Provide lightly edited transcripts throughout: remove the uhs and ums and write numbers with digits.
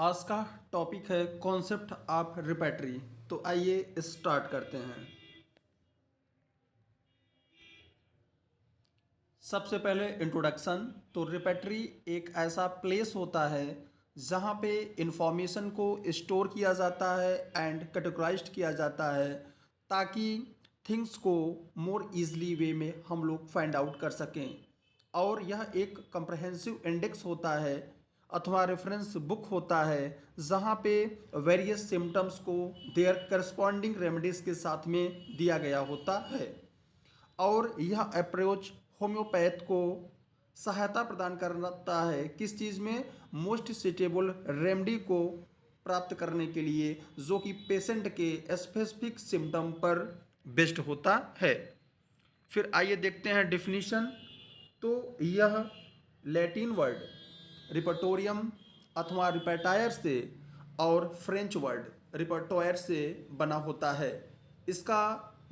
आज का टॉपिक है कॉन्सेप्ट ऑफ रिपेटरी। तो आइए स्टार्ट करते हैं। सबसे पहले इंट्रोडक्शन। तो रिपेटरी एक ऐसा प्लेस होता है जहाँ पे इंफॉर्मेशन को स्टोर किया जाता है एंड कैटेगराइज्ड किया जाता है ताकि थिंग्स को मोर इजली वे में हम लोग फाइंड आउट कर सकें। और यह एक कंप्रहेंसिव इंडेक्स होता है अथवा रेफरेंस बुक होता है जहाँ पे वेरियस सिम्टम्स को देयर करस्पॉन्डिंग रेमेडीज के साथ में दिया गया होता है। और यह अप्रोच होम्योपैथ को सहायता प्रदान करता है किस चीज़ में, मोस्ट सुटेबल रेमेडी को प्राप्त करने के लिए जो कि पेशेंट के स्पेसिफिक सिम्टम पर बेस्ड होता है। फिर आइए देखते हैं डिफिनीशन। तो यह लैटिन वर्ड रिपर्टोरियम अथवा रिपेटायर से और फ्रेंच वर्ड रिपर्टोयर से बना होता है। इसका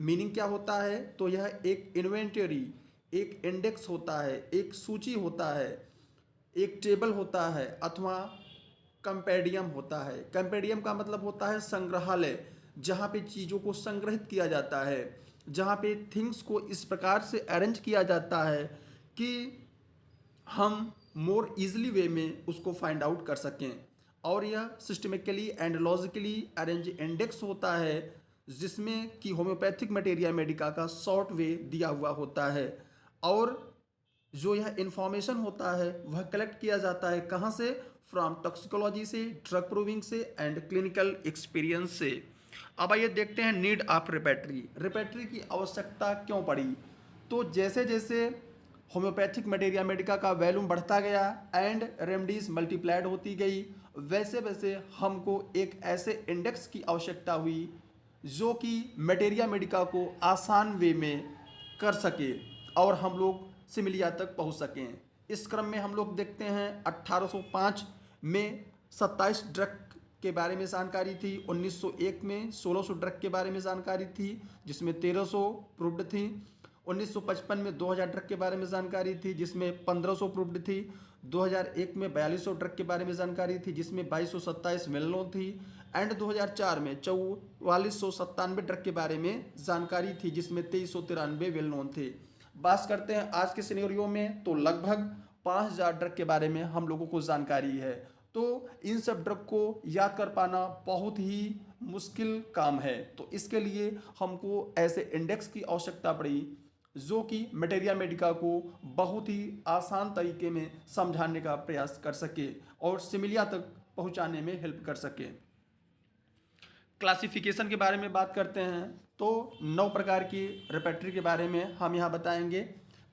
मीनिंग क्या होता है? तो यह एक इन्वेंटरी, एक इंडेक्स होता है, एक सूची होता है, एक टेबल होता है अथवा कंपेडियम होता है। कंपेडियम का मतलब होता है संग्रहालय, जहाँ पे चीज़ों को संग्रहित किया जाता है, जहाँ पे थिंग्स को इस प्रकार से अरेंज किया जाता है कि हम मोर इजली वे में उसको फाइंड आउट कर सकें। और यह systematically and logically arrange index होता है जिसमें कि होम्योपैथिक मटेरिया मेडिका का शॉर्ट वे दिया हुआ होता है। और जो यह इंफॉर्मेशन होता है वह कलेक्ट किया जाता है कहाँ से? फ्रॉम टॉक्सिकोलॉजी से, ड्रग प्रूविंग से एंड क्लिनिकल एक्सपीरियंस से। अब आइए देखते हैं नीड ऑफ रिपेटरी। रिपेटरी की आवश्यकता क्यों पड़ी? तो जैसे जैसे होम्योपैथिक मटेरिया मेडिका का वैल्यूम बढ़ता गया एंड रेमडीज मल्टीप्लाइड होती गई, वैसे वैसे हमको एक ऐसे इंडेक्स की आवश्यकता हुई जो कि मटेरिया मेडिका को आसान वे में कर सके और हम लोग सिमिलिया तक पहुंच सकें। इस क्रम में हम लोग देखते हैं 1805 में 27 ड्रग के बारे में जानकारी थी, 1901 में 1600 ड्रग के बारे में जानकारी थी जिसमें 1300 प्रूव्ड थी, 1955 में 2000 ड्रग के बारे में जानकारी थी जिसमें 1500 प्रूव्ड थी, 2001 में 4200 ड्रग के बारे में जानकारी थी जिसमें 2227 वेल नोन थी एंड 2004 में 4497 ड्रग के बारे में जानकारी थी जिसमें 2393 वेल नोन थे। बात करते हैं आज के सिनेरियो में, तो लगभग 5000 ड्रग के बारे में हम लोगों को जानकारी है। तो इन सब ड्रग को याद कर पाना बहुत ही मुश्किल काम है। तो इसके लिए हमको ऐसे इंडेक्स की आवश्यकता पड़ी जो कि मटेरिया मेडिका को बहुत ही आसान तरीके में समझाने का प्रयास कर सके और सिमिलिया तक पहुंचाने में हेल्प कर सके। क्लासिफिकेशन के बारे में बात करते हैं तो 9 प्रकार की रेपेटरी के बारे में हम यहाँ बताएंगे।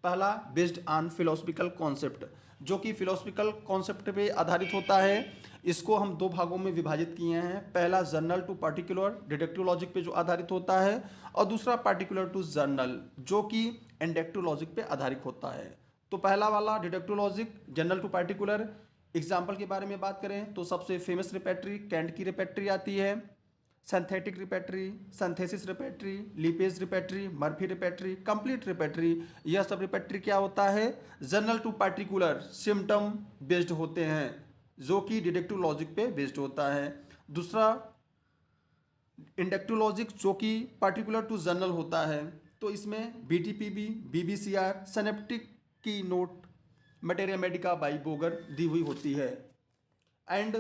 पहला बेस्ड ऑन फिलोसफिकल कॉन्सेप्ट, जो कि फिलोसफिकल कॉन्सेप्ट पे आधारित होता है। इसको हम दो भागों में विभाजित किए हैं। पहला general to particular deductive logic पे जो आधारित होता है और दूसरा पार्टिकुलर टू जर्नल जो कि इंडक्टिव लॉजिक पे आधारित होता है। तो पहला वाला deductive logic general to particular, example के बारे में बात करें तो सबसे फेमस रिपेटरी कैंट की रिपेटरी आती है, synthetic repertory, synthesis repertory, Lippe's repertory, Murphy repertory, complete repertory. यह सब रिपेटरी क्या होता है? General to particular symptom based होते हैं जो कि डिडक्टिव लॉजिक पे बेस्ड होता है। दूसरा इंडक्टिव लॉजिक जो कि पार्टिकुलर टू जर्नल होता है। तो इसमें बीटीपीबी, बीबीसीआर, सिनेप्टिक की note materia medica by Boger दी हुई होती है। एंड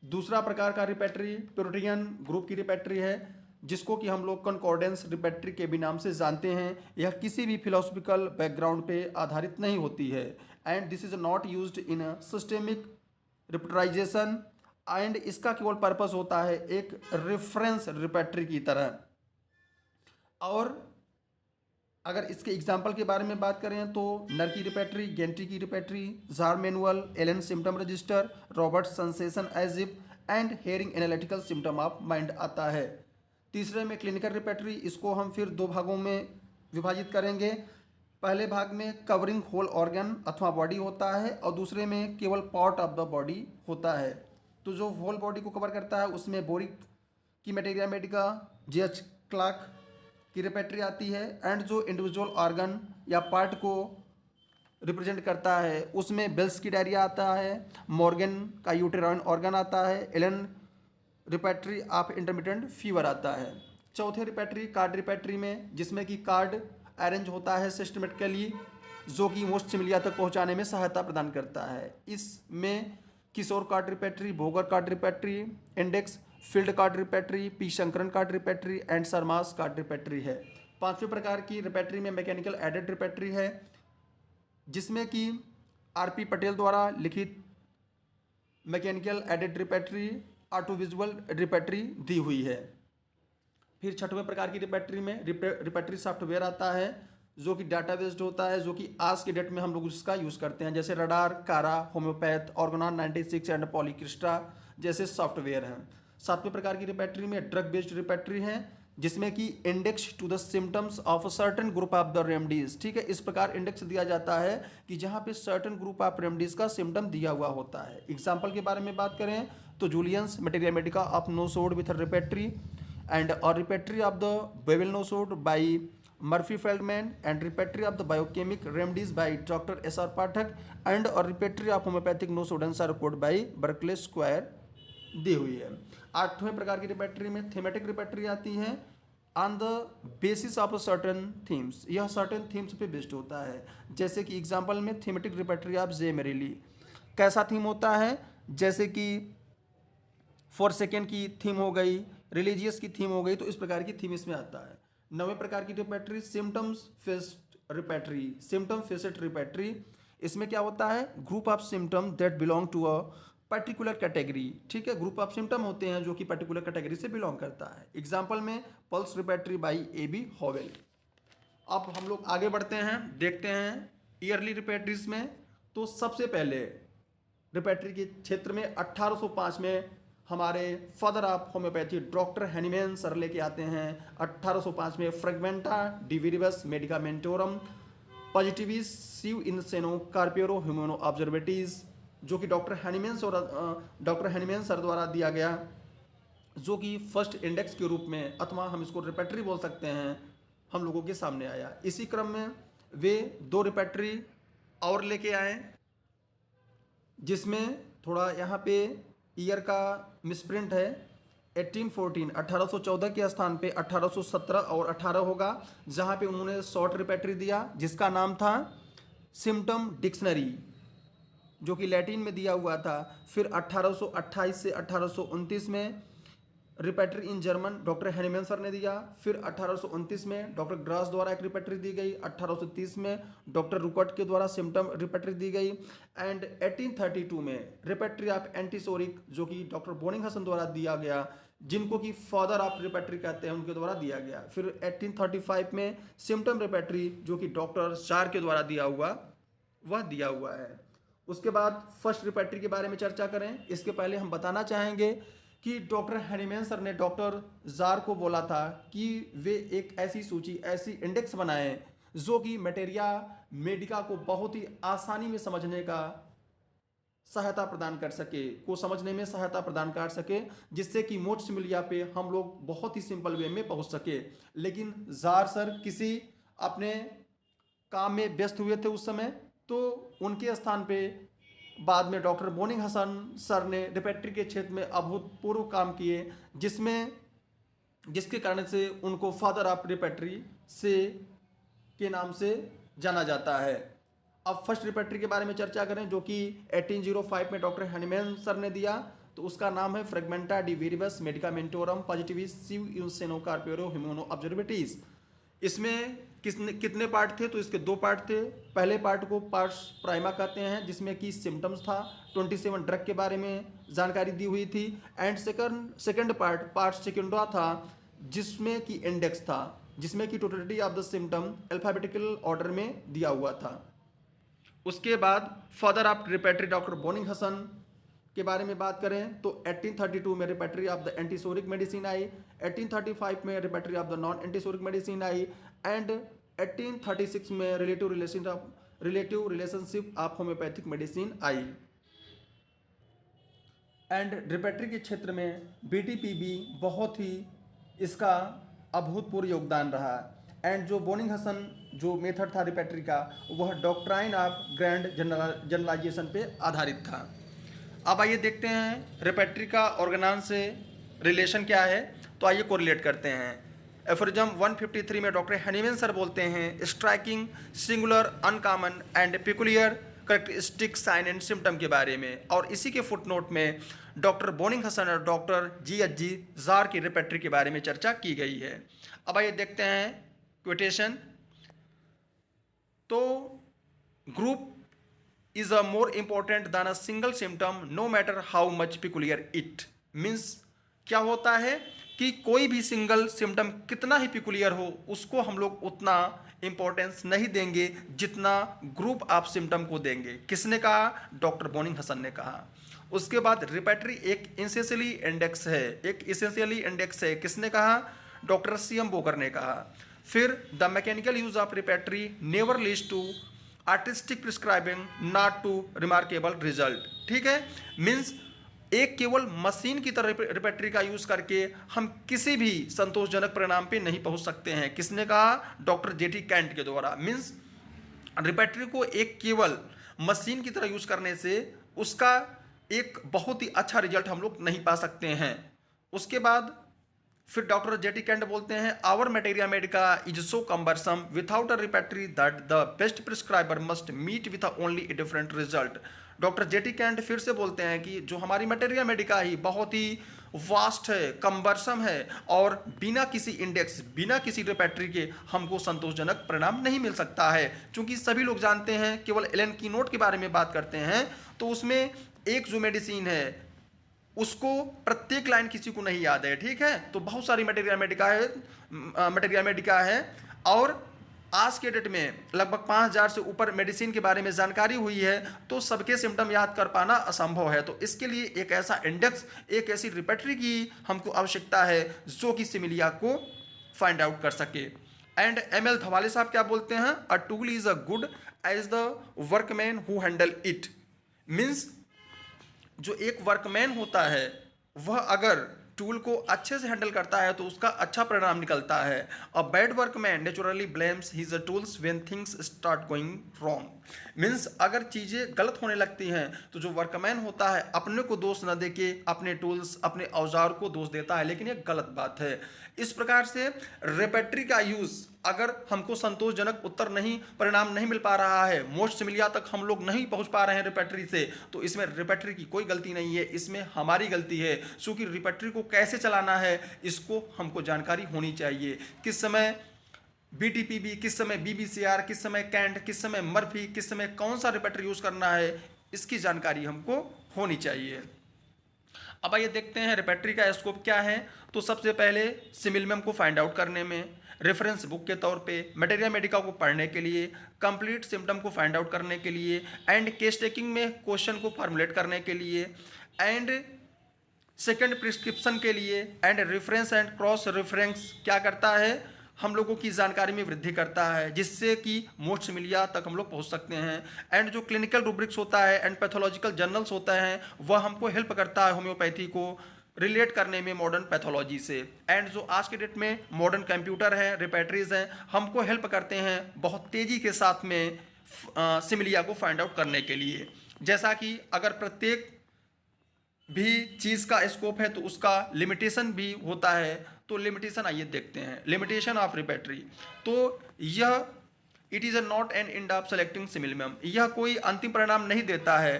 दूसरा प्रकार का रिपेटरी प्रोटियन ग्रुप की रिपेटरी है जिसको कि हम लोग कंकॉर्डेंस रिपेटरी के भी नाम से जानते हैं। यह किसी भी फिलोसफिकल बैकग्राउंड पे आधारित नहीं होती है and this is not used in systemic repertorization and इसका केवल पर्पस होता है एक रेफरेंस रिपेटरी की तरह। और अगर इसके एग्जाम्पल के बारे में बात करें तो नर की रिपेटरी, गेंट्री की repertory, Jahr manual, Allen symptom register, Robert sensation as if and Hering analytical symptom of mind आता है। तीसरे में क्लिनिकल रिपेटरी, इसको हम फिर दो भागों में विभाजित करेंगे। पहले भाग में कवरिंग होल ऑर्गन अथवा बॉडी होता है और दूसरे में केवल पार्ट ऑफ द बॉडी होता है। तो जो होल बॉडी को कवर करता है उसमें बोरिक की मटेरिया मेडिका, जेएच क्लार्क की रिपेटरी आती है एंड जो इंडिविजुअल ऑर्गन या पार्ट को रिप्रेजेंट करता है, उसमें बेल्स की डायरिया आता है, मॉर्गन का यूटेराइन ऑर्गन आता है, एलन रिपेट्री ऑफ इंटरमिटेंट फीवर आता है। चौथे रिपेट्री कार्ड रिपेट्री में, जिसमें कि कार्ड अरेंज होता है सिस्टमेटिकली, जो कि मोस्ट सिमिलिया तक पहुंचाने में सहायता प्रदान करता है। इसमें किशोर कार्ड रिपेट्री, भोगर card repertory, index field card repertory, P Sankaran card repertory and Sharma's card repertory है। पांचवें प्रकार की रिपेट्री में मैकेनिकल एडेड रिपेट्री है, जिसमें कि आरपी पटेल द्वारा लिखित मैकेनिकल एडेड रिपेट्री ऑटो विजुअल रिपेट्री दी हुई है। फिर छठवें प्रकार की रिपेट्री में रिपेट्री सॉफ्टवेयर आता है, जो कि डाटा बेस्ड होता है, जो कि आज के डेट में हम लोग उसका यूज़ करते हैं, जैसे रडार, कारा, होम्योपैथ, ऑर्गोनॉन 96 एंड पॉलीक्रिस्टा जैसे सॉफ्टवेयर हैं। सातवें प्रकार की रिपेट्री में ड्रग बेस्ड रिपेट्री है, जिसमें कि index to the symptoms of certain group of the remedies. ठीक है, इस प्रकार इंडेक्स दिया जाता है कि जहाँ पे सर्टेन ग्रुप ऑफ रेमडीज का सिम्टम दिया हुआ होता है। एग्जाम्पल के बारे में बात करें तो Julian's materia medica of nosode with repertory and और repertory of the bowel nosode by Murphy Feldman and repertory of the biochemic remedies by doctor S R Pathak and और repertory of homeopathic nosodes are code by Berkeley square दी हुई है। आठवें प्रकार की रिपेट्री में thematic रिपेट्री आती है on the basis of certain themes. यह सर्टन थीम्स पे बेस्ड होता है, जैसे कि एग्जांपल में थीमेटिक रिपेट्री ऑफ जे मेरेली। कैसा थीम होता है, जैसे कि फॉर सेकेंड की थीम हो गई, रिलीजियस की थीम हो गई, तो इस प्रकार की थीम इसमें आता है। नौवें प्रकार की repertory symptoms faced repertory, symptom faced repertory. इसमें क्या होता है, group of symptom that belong to a particular category. ठीक है, ग्रुप ऑफ सिम्टम होते हैं जो कि पर्टिकुलर कैटेगरी से बिलोंग करता है। एग्जाम्पल में पल्स रिपेट्री बाई AB हॉवेल। अब हम लोग आगे बढ़ते हैं, देखते हैं ईयरली रिपेट्रीज में। तो सबसे पहले रिपेट्री के क्षेत्र में 1805 में हमारे father of homeopathy doctor Hahnemann sir लेके आते हैं। 1805 में फ्रेगमेंटा डिविरिबस मेडिकामेंटोरम पॉजिटिविस सिव इन सेनो कार्पियरो ह्यूमनो ऑब्जर्वेटीज, जो कि डॉक्टर हैनीमैन सर द्वारा दिया गया, जो कि फर्स्ट इंडेक्स के रूप में, अथवा हम इसको रिपेट्री बोल सकते हैं, हम लोगों के सामने आया। इसी क्रम में वे 2 रिपेट्री और लेके आए, जिसमें थोड़ा यहाँ पे ईयर का मिसप्रिंट है। 1814 के स्थान पे 1817 और 18 होगा, जहाँ पे उन्होंने शॉर्ट रिपेट्री दिया, जिसका नाम था सिम्टम डिक्शनरी, जो कि लैटिन में दिया हुआ था। फिर 1828 से 1829 में रिपेट्री in German doctor Hahnemann sir ने दिया। फिर 1829 में डॉक्टर ग्रास द्वारा एक रिपेट्री दी गई। 1830 में डॉक्टर रुकट के द्वारा सिम्टम रिपेट्री दी गई। एंड 1832 में रिपेट्री ऑफ एंटीसोरिक, जो कि डॉक्टर बोनिंग हसन द्वारा दिया गया, जिनको कि फादर ऑफ रिपेट्री कहते हैं, उनके द्वारा दिया गया। फिर 1835 में सिम्टम रिपेट्री, जो कि डॉक्टर चार के द्वारा दिया हुआ, वह दिया हुआ है। उसके बाद फर्स्ट रिपेट्री के बारे में चर्चा करें, इसके पहले हम बताना चाहेंगे कि डॉक्टर हैनीमैन सर ने डॉक्टर जार को बोला था कि वे एक ऐसी सूची, ऐसी इंडेक्स बनाएं जो कि मटेरिया मेडिका को बहुत ही आसानी में समझने का सहायता प्रदान कर सके, को समझने में सहायता प्रदान कर सके, जिससे कि मोस्ट सिमिलिया पे हम लोग बहुत ही सिंपल वे में पहुंच सके। लेकिन जार सर किसी अपने काम में व्यस्त हुए थे उस समय, तो उनके स्थान पे बाद में डॉक्टर बोनिंग हसन सर ने रिपेट्री के क्षेत्र में अभूतपूर्व काम किए, जिसके कारण से उनको फादर ऑफ रिपेट्री से के नाम से जाना जाता है। अब फर्स्ट रिपेट्री के बारे में चर्चा करें, जो कि 1805 में डॉक्टर हैनीमैन सर ने दिया, तो उसका नाम है फ्रेगमेंटा डिविरिबस मेडिकामेंटोरम पॉजिटिविस सिव इन सेनो कार्पियरो ह्यूमनो ऑब्जर्वेटीज। इसमें कितने पार्ट थे, तो इसके 2 पार्ट थे। पहले पार्ट को पार्ट्स प्राइमा कहते हैं, जिसमें कि सिम्टम्स था, 27 ड्रग के बारे में जानकारी दी हुई थी। एंड सेकंड पार्ट सेकेंडा था, जिसमें कि इंडेक्स था, जिसमें कि totality of the symptom alphabetical order में दिया हुआ था। उसके बाद father of repertory doctor Boenninghausen के बारे में बात करें, तो 1832 में repertory of the antipsoric medicine आई, 1835 में repertory of the non antipsoric medicine आई, एंड 1836 में relative relationship of homeopathic medicine आई। एंड रिपेट्री के क्षेत्र में BTPB बहुत ही इसका अभूतपूर्व योगदान रहा। एंड जो बोनिंग हसन जो मेथड था रिपेट्री का, वह डॉक्ट्राइन ऑफ ग्रैंड जनरलाइजेशन पे आधारित था। अब आइए देखते हैं रिपेट्री का ऑर्गेनान से रिलेशन क्या है। तो आइए कोरिलेट करते हैं। एफोरिज्म 153 में डॉक्टर हैनीमैन सर बोलते हैं, striking, singular, uncommon and peculiar characteristic sign and symptom के बारे में। और इसी के फुटनोट में डॉक्टर बोनिंग हसन और डॉक्टर जी जार की रिपेट्री के बारे में चर्चा की गई है। अब आइए देखते हैं क्वेटेशन। तो group is a more important than a single symptom no matter how much peculiar it means क्या होता है कि कोई भी सिंगल सिम्टम कितना ही पिकुलियर हो उसको हम लोग उतना इंपॉर्टेंस नहीं देंगे जितना ग्रुप ऑफ सिम्टम को देंगे। किसने कहा? डॉक्टर बोनिंग हसन ने कहा। उसके बाद रिपेट्री एक इसेंशियली इंडेक्स है, एक इसेंशियली इंडेक्स है। किसने कहा? डॉक्टर सीएम बोकर ने कहा। फिर the mechanical use of repertory never leads to artistic prescribing not to remarkable result. ठीक है, मीन्स एक केवल मशीन की तरह रिपेट्री का यूज करके हम किसी भी संतोषजनक परिणाम पे नहीं पहुंच सकते हैं। किसने कहा? डॉक्टर जेटी कैंट के द्वारा। मीन्स रिपेट्री को एक केवल मशीन की तरह यूज करने से उसका एक बहुत ही अच्छा रिजल्ट हम लोग नहीं पा सकते हैं। उसके बाद फिर डॉक्टर जेटी कैंट बोलते हैं, our materia medica is so cumbersome without a repertory that the best prescriber must meet with only a different result. Doctor JT Kent फिर से बोलते हैं कि जो हमारी मटेरिया मेडिका ही बहुत ही वास्ट है, कम्बरसम है और बिना किसी इंडेक्स, बिना किसी रिपेट्री के हमको संतोषजनक परिणाम नहीं मिल सकता है। क्योंकि सभी लोग जानते हैं, केवल एलन कीनोट के बारे में बात करते हैं तो उसमें एक जो मेडिसिन है उसको प्रत्येक लाइन किसी को नहीं याद है। ठीक है, तो बहुत सारी मटेरिया मेडिका है और आज के डेट में लगभग 5000 से ऊपर मेडिसिन के बारे में जानकारी हुई है, तो सबके सिम्टम याद कर पाना असंभव है। तो इसके लिए एक ऐसा इंडेक्स, एक ऐसी रिपेट्री की हमको आवश्यकता है जो कि सिमिलिया को फाइंड आउट कर सके। And M L. धवाले साहब क्या बोलते हैं? A tool is a good as the workman who handle it. Means जो एक वर्कमैन होता है वह अगर टूल को अच्छे से हैंडल करता है तो उसका अच्छा परिणाम निकलता है। A bad workman naturally blames his tools when things start going wrong. Means अगर चीज़ें गलत होने लगती हैं तो जो वर्कमैन होता है अपने को दोष न देके अपने टूल्स, अपने औजार को दोष देता है, लेकिन ये गलत बात है। इस प्रकार से रिपेट्री का यूज़ अगर हमको संतोषजनक उत्तर नहीं, परिणाम नहीं मिल पा रहा है, मोस्ट सिमिलिया तक हम लोग नहीं पहुंच पा रहे हैं रिपेट्री से, तो इसमें रिपेट्री की कोई गलती नहीं है, इसमें हमारी गलती है। क्योंकि रिपेट्री को कैसे चलाना है इसको हमको जानकारी होनी चाहिए। किस समय बीटीपीबी, किस समय बीबीसीआर, किस समय कैंट, किस समय मर्फी, किस समय कौन सा रिपेट्री यूज करना है, इसकी जानकारी हमको होनी चाहिए। अब आइए देखते हैं रिपेट्री का स्कोप क्या है। तो सबसे पहले सिमिलम को फाइंड आउट करने में, रेफरेंस बुक के तौर पे, मटेरिया मेडिका को पढ़ने के लिए, कंप्लीट सिम्टम को फाइंड आउट करने के लिए, एंड केस टेकिंग में क्वेश्चन को फॉर्मुलेट करने के लिए, एंड सेकंड प्रिस्क्रिप्शन के लिए, and reference and cross reference क्या करता है? हम लोगों की जानकारी में वृद्धि करता है, जिससे कि मोस्ट सिमिलिया तक हम लोग पहुंच सकते हैं। एंड जो क्लिनिकल रूब्रिक्स होता है एंड पैथोलॉजिकल जर्नल्स होता है वह हमको हेल्प करता है होम्योपैथी को रिलेट करने में मॉडर्न पैथोलॉजी से। एंड जो आज के डेट में मॉडर्न कंप्यूटर है, रिपेट्रीज हैं, हमको हेल्प करते हैं बहुत तेज़ी के साथ में सिमिलिया को फाइंड आउट करने के लिए। जैसा कि अगर प्रत्येक भी चीज़ का स्कोप है तो उसका लिमिटेशन भी होता है। तो लिमिटेशन आइए देखते हैं। लिमिटेशन ऑफ रिपेट्री, तो यह it is a not an end of selecting similimum, यह कोई अंतिम परिणाम नहीं देता है।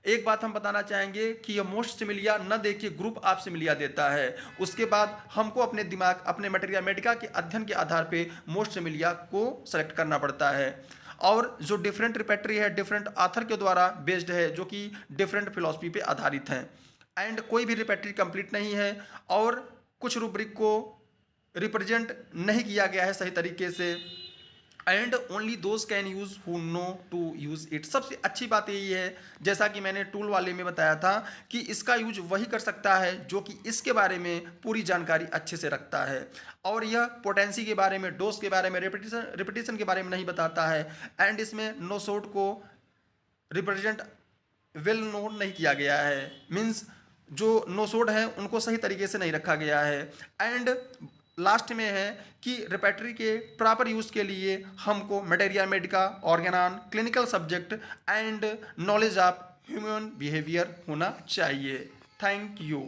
एक बात हम बताना चाहेंगे कि यह मोस्ट सिमिलिया न देखिए ग्रुप ऑफ सिमिलिया देता है। उसके बाद हमको अपने दिमाग, अपने मटेरिया मेडिका के अध्ययन के आधार पे मोस्ट सिमिलिया को सेलेक्ट करना पड़ता है। और जो डिफरेंट रिपेट्री है डिफरेंट ऑथर के द्वारा बेस्ड है, जो कि डिफरेंट फिलॉसफी पे आधारित हैं। एंड कोई भी रिपेट्री कंप्लीट नहीं है और कुछ रूब्रिक को रिप्रेजेंट नहीं किया गया है सही तरीके से। And only those can use who know to use it. सबसे अच्छी बात यही है, जैसा कि मैंने टूल वाले में बताया था, कि इसका यूज वही कर सकता है जो कि इसके बारे में पूरी जानकारी अच्छे से रखता है। और यह पोटेंसी के बारे में, डोज के बारे में, रिपीटिशन के बारे में नहीं बताता है। एंड इसमें नो सोड को रिप्रेजेंट वेल नोन नहीं किया गया है, मीन्स जो नोसोड हैं उनको सही तरीके से नहीं रखा गया है। एंड लास्ट में है कि रेपेटरी के प्रॉपर यूज़ के लिए हमको materia medica, organon, clinical subject and knowledge of human behaviour होना चाहिए। Thank you.